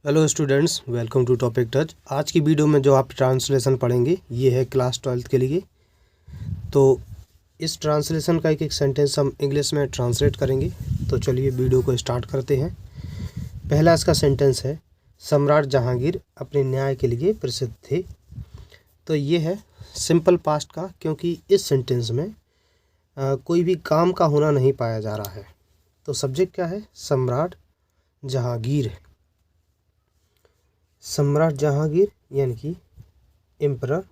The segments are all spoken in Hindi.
Hello students, welcome to topic touch. आज की वीडियो में जो आप ट्रांसलेशन पढ़ेंगे ये है क्लास 12th के लिए। तो इस ट्रांसलेशन का एक एक सेंटेंस हम इंग्लिश में ट्रांसलेट करेंगे। तो चलिए वीडियो को स्टार्ट करते हैं। पहला इसका सेंटेंस है, सम्राट जहांगीर अपने न्याय के लिए प्रसिद्ध थे। तो ये है सिंपल पास्ट का, क्योंकि इस सेंटेंस में कोई भी काम का होना नहीं पाया जा रहा है। तो सब्जेक्ट क्या है? सम्राट जहांगीर। सम्राट जहांगीर यानी कि एम्परर,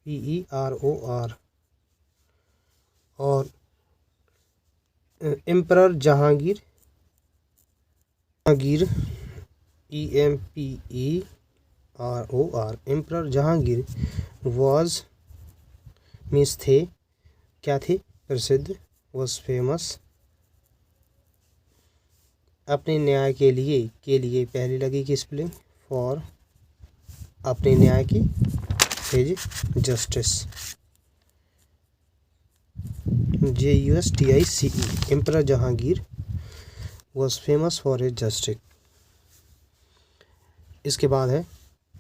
PEROR, और emperor Jahangir, EMPEROR, emperor Jahangir was means थे, क्या थे? प्रसिद्ध, वॉज फेमस। अपने न्याय के लिए पहले लगेगी स्पेलिंग फॉर, अपने न्याय की, his justice, JUSTICE। Emperor Jahangir was famous for his justice. इसके बाद है,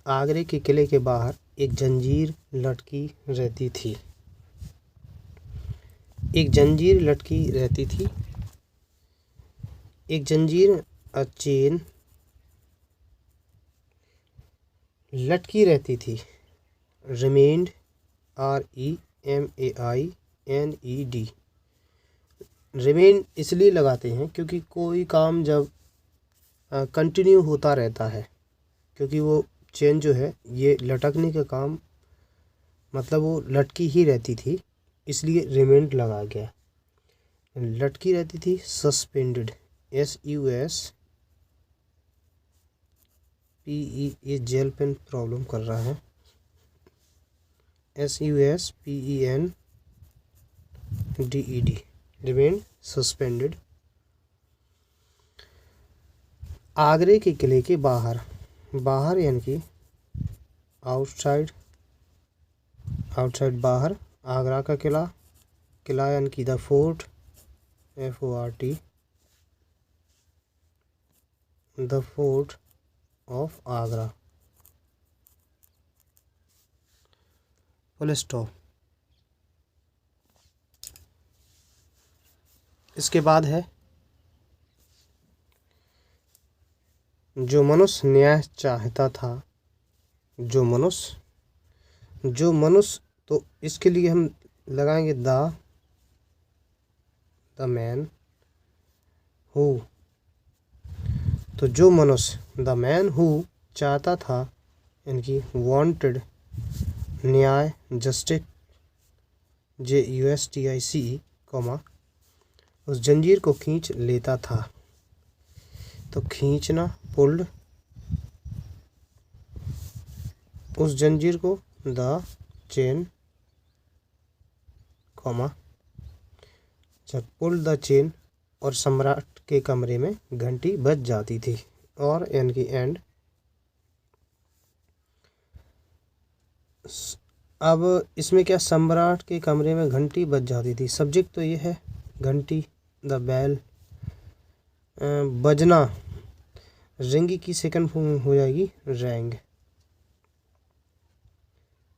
आगरे के किले के बाहर एक जंजीर लटकी रहती थी। एक जंजीर लटकी रहती थी। एक जंजीर, अ चेन, लटकी रहती थी। Remained, REMAINED। रिमेन इसलिए लगाते हैं क्योंकि कोई काम जब कंटिन्यू होता रहता है, क्योंकि वो चेन जो है ये लटकने का काम, मतलब वो लटकी ही रहती थी, इसलिए रिमेन्ड लगा गया। लटकी रहती थी। Suspended, SUSPE, gel pain problem कर रहा है। SUSPENDED, remain suspended. आगरे के किले के बाहर, बाहर यानी कि आउटसाइड, आउटसाइड बाहर। आगरा का किला, किला यानी कि the fort, FORT, the fort of Agra, full stop. इसके बाद है, जो मनुष्य न्याय चाहता था, जो मनुष्य, तो इसके लिए हम लगाएंगे द मैन हु। तो जो मनुष्य, द मैन हु, चाहता था, यानी कि वांटेड, न्याय, जस्टिस, JUSTICE, उस जंजीर को खींच लेता था। तो खींचना, पुल्ड, उस जंजीर को, द चेन, जब पुल्ड द चेन, और सम्राट के कमरे में घंटी बज जाती थी। और यानी कि एंड। अब इसमें क्या, सम्राट के कमरे में घंटी बज जाती थी। सब्जेक्ट तो ये है घंटी, द बेल, बजना, रिंग की सेकंड फॉर्म हो जाएगी रैंग।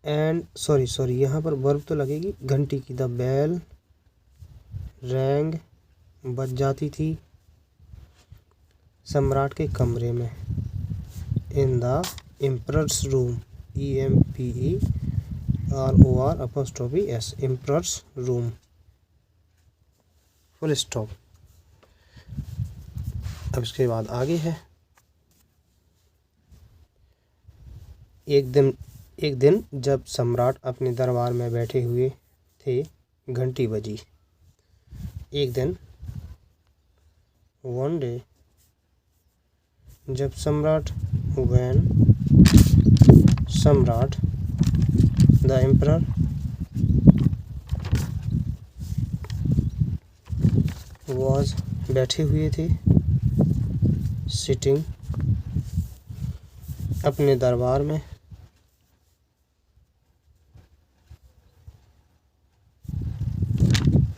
एंड सॉरी यहाँ पर वर्ब तो लगेगी घंटी की, द बेल रैंग, बज जाती थी सम्राट के कमरे में, in the emperors room, EMPEROR', emperors room, full stop. अब इसके बाद आगे है, एक दिन जब सम्राट अपने दरबार में बैठे हुए थे, घंटी बजी। एक दिन, वन डे, जब सम्राट, व्हेन सम्राट, द एम्परर वॉज, बैठे हुए थे, सिटिंग, अपने दरबार में,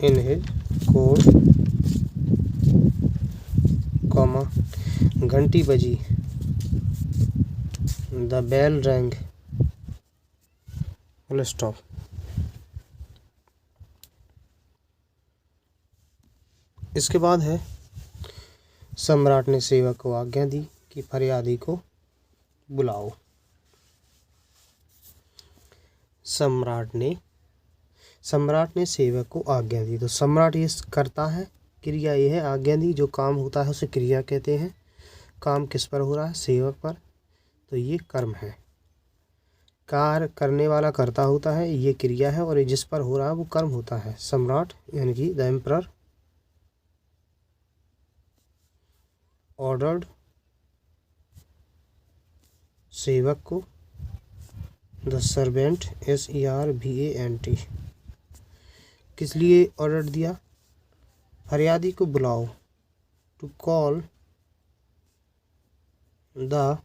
इन हिज कोर्ट, कॉमा घंटी बजी, the bell rang, full stop. इसके बाद है सम्राट ने सेवक को आज्ञा दी कि फरियादी को बुलाओ। सम्राट ने सेवक को आज्ञा दी। तो सम्राट ये करता है, क्रिया ये है, आज्ञा दी, जो काम होता है उसे क्रिया कहते हैं। काम किस पर हो रहा है? सेवक पर, तो ये कर्म है। कार्य करने वाला कर्ता होता है, ये क्रिया है, और ये जिस पर हो रहा है वो कर्म होता है। सम्राट यानी कि द एम्परर ऑर्डर्ड, सेवक को, द सर्वेंट SERVANT, किस लिए ऑर्डर दिया? फरियादी को बुलाओ, टू कॉल द,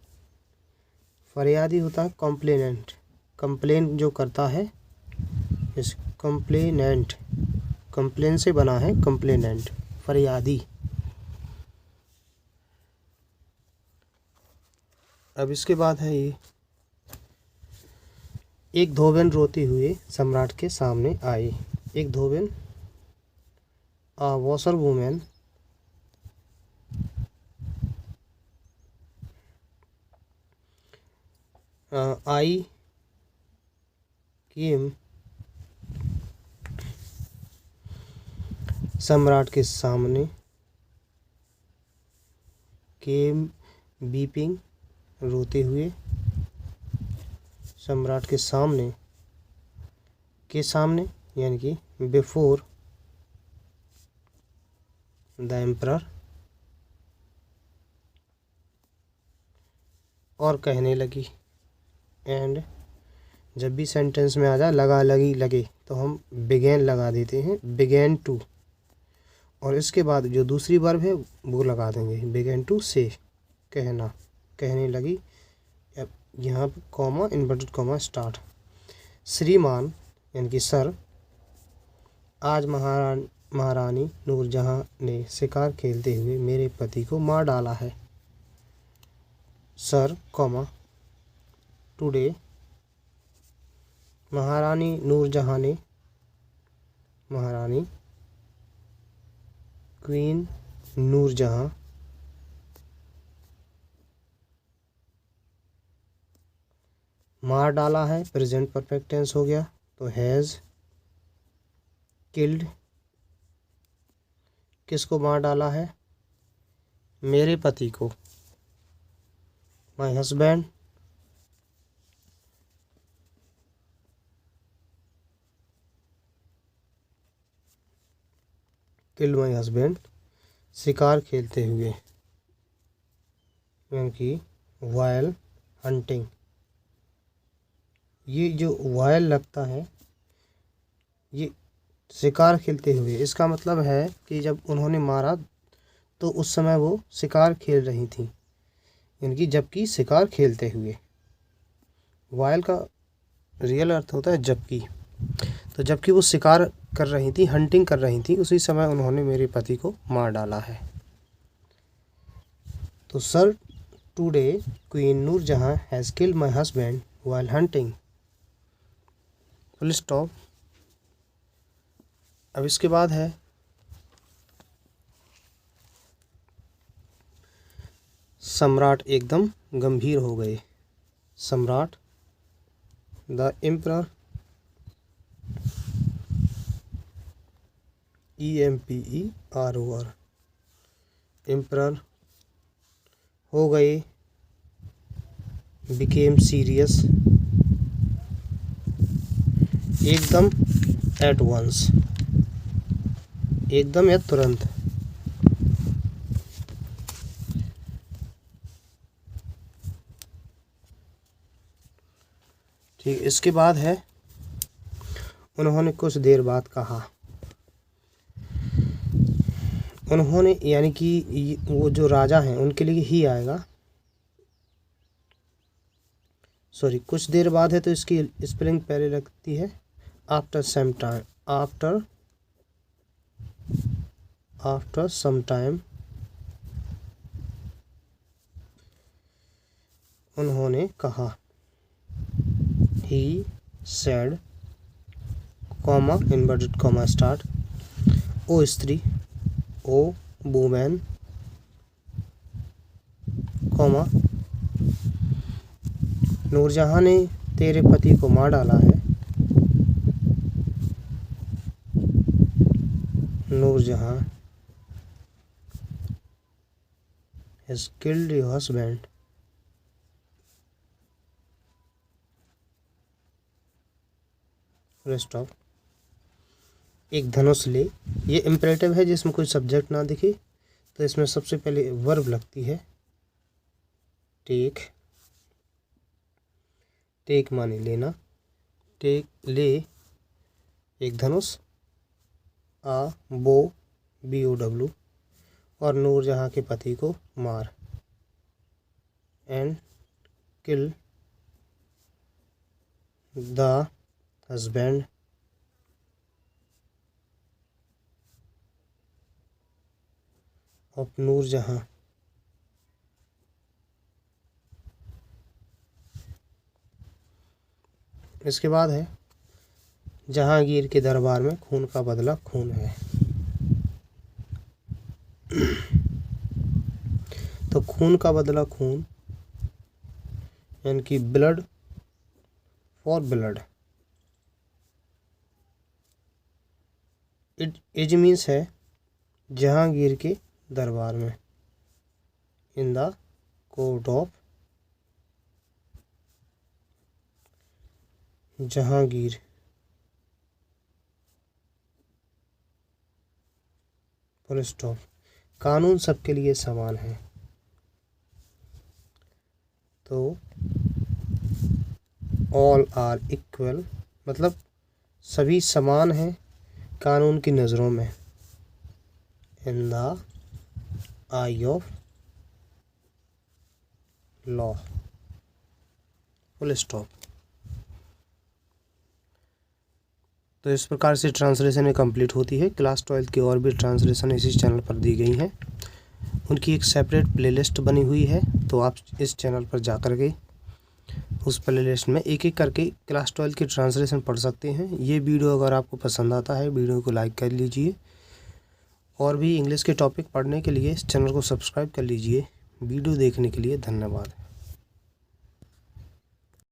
फरियादी होता है कॉम्प्लेनेंट, कंप्लेन जो करता है, इस कंप्लेनेंट, कंप्लेन से बना है कंप्लेनेंट, फरियादी। अब इसके बाद है ये, एक धोबन रोते हुए सम्राट के सामने आए। एक धोबन, a washerwoman, I came, सम्राट के सामने, केम बीपिंग, रोते हुए, सम्राट के सामने, के सामने यानी कि बिफोर द एम्परर, और कहने लगी। एंड जब भी सेंटेंस में आ जाए लगा लगी लगे तो हम बिगेन लगा देते हैं, बिगेन टू, और इसके बाद जो दूसरी वर्ब है वो लगा देंगे, बिगेन टू से, कहना, कहने लगी। अब यहाँ पर कॉमा, इन्वर्टेड कॉमा, स्टार्ट। श्रीमान यानी कि सर, आज महारानी नूरजहां ने शिकार खेलते हुए मेरे पति को मार डाला है। सर कॉमा टुडे महारानी नूरजहां ने, महारानी क्वीन नूरजहां मार डाला है, प्रेजेंट परफेक्ट टेंस हो गया, तो हैज़ किल्ड, किसको मार डाला है? मेरे पति को, my husband, killed my husband, शिकार खेलते हुए, क्योंकि वाइल हंटिंग, ये जो वाइल लगता है ये शिकार खेलते हुए, इसका मतलब है कि जब उन्होंने मारा तो उस समय वो शिकार खेल रही थी, यानी कि जबकि शिकार खेलते हुए। वाइल का रियल अर्थ होता है जबकि, तो जबकि वो शिकार कर रही थी, हंटिंग कर रही थी, उसी समय उन्होंने मेरे पति को मार डाला है। तो sir today queen Nur Jahan has killed my husband while hunting, full stop. अब इसके बाद है सम्राट एकदम गंभीर हो गए। सम्राट द एम्परर EMPEROR, एम्परर हो गए, बिकेम सीरियस, एकदम, एट वंस, एकदम या तुरंत। ठीक, इसके बाद है उन्होंने कुछ देर बाद कहा। उन्होंने यानी कि वो जो राजा हैं उनके लिए ही आएगा, सॉरी, कुछ देर बाद है तो इसकी स्पेलिंग पहले लगती है after some time, after some time, उन्होंने कहा। He said, comma inverted comma start, ओ स्त्री, ओ वुमेन, कॉमा नूरजहां ने तेरे पति को मार डाला है। Nur Jahan has killed your husband। Rest of. एक धनुष ले, ये इम्परेटिव है जिसमें कोई सब्जेक्ट ना दिखे, तो इसमें सबसे पहले वर्ब लगती है टेक। टेक माने लेना, टेक ले एक धनुष, आ बो BOW, और नूरजहां के पति को मार, and kill the husband of Nur Jahan. इसके बाद है जहांगीर के दरबार में खून का बदला खून है। तो खून का बदला खून यानी कि blood for blood. It means है जहांगीर के दरबार में, in the court of Jahangir. Full stop. कानून सबके लिए समान है, तो ऑल आर इक्वल मतलब सभी समान हैं कानून की नज़रों में, in the I of law. Full stop. तो इस प्रकार से ट्रांसलेशन कंप्लीट होती है। क्लास 12 की और भी ट्रांसलेशन इसी चैनल पर दी गई हैं, उनकी एक सेपरेट प्लेलिस्ट बनी हुई है, तो आप इस चैनल पर जा कर के उस प्लेलिस्ट में एक एक करके क्लास 12 की ट्रांसलेशन पढ़ सकते हैं। ये वीडियो अगर आपको पसंद आता है, वीडियो को लाइक कर लीजिए, और भी इंग्लिश के टॉपिक पढ़ने के लिए इस चैनल को सब्सक्राइब कर लीजिए। वीडियो देखने के लिए धन्यवाद।